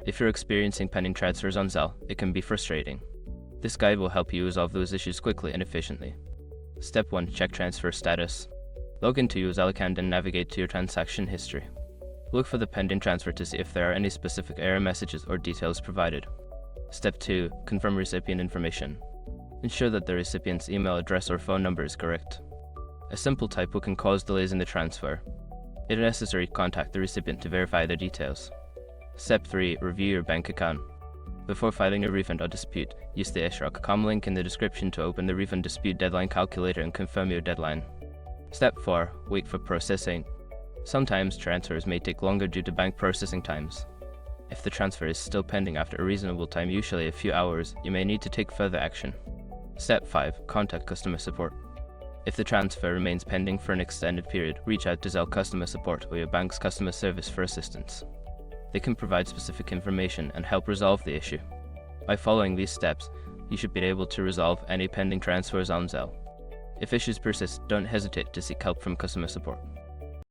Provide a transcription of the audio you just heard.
If you're experiencing pending transfers on Zelle, it can be frustrating. This guide will help you resolve those issues quickly and efficiently. Step 1. Check transfer status. Log into your Zelle account and navigate to your transaction history. Look for the pending transfer to see if there are any specific error messages or details provided. Step 2. Confirm recipient information. Ensure that the recipient's email address or phone number is correct. A simple typo can cause delays in the transfer. If necessary, contact the recipient to verify their details. Step 3. Review your bank account. Before filing a refund or dispute, use the isshrok.com link in the description to open the refund dispute deadline calculator and confirm your deadline. Step 4. Wait for processing. Sometimes transfers may take longer due to bank processing times. If the transfer is still pending after a reasonable time, usually a few hours, you may need to take further action. Step 5. Contact customer support. If the transfer remains pending for an extended period, reach out to Zelle customer support or your bank's customer service for assistance. They can provide specific information and help resolve the issue. By following these steps, you should be able to resolve any pending transfers on Zelle. If issues persist, don't hesitate to seek help from customer support.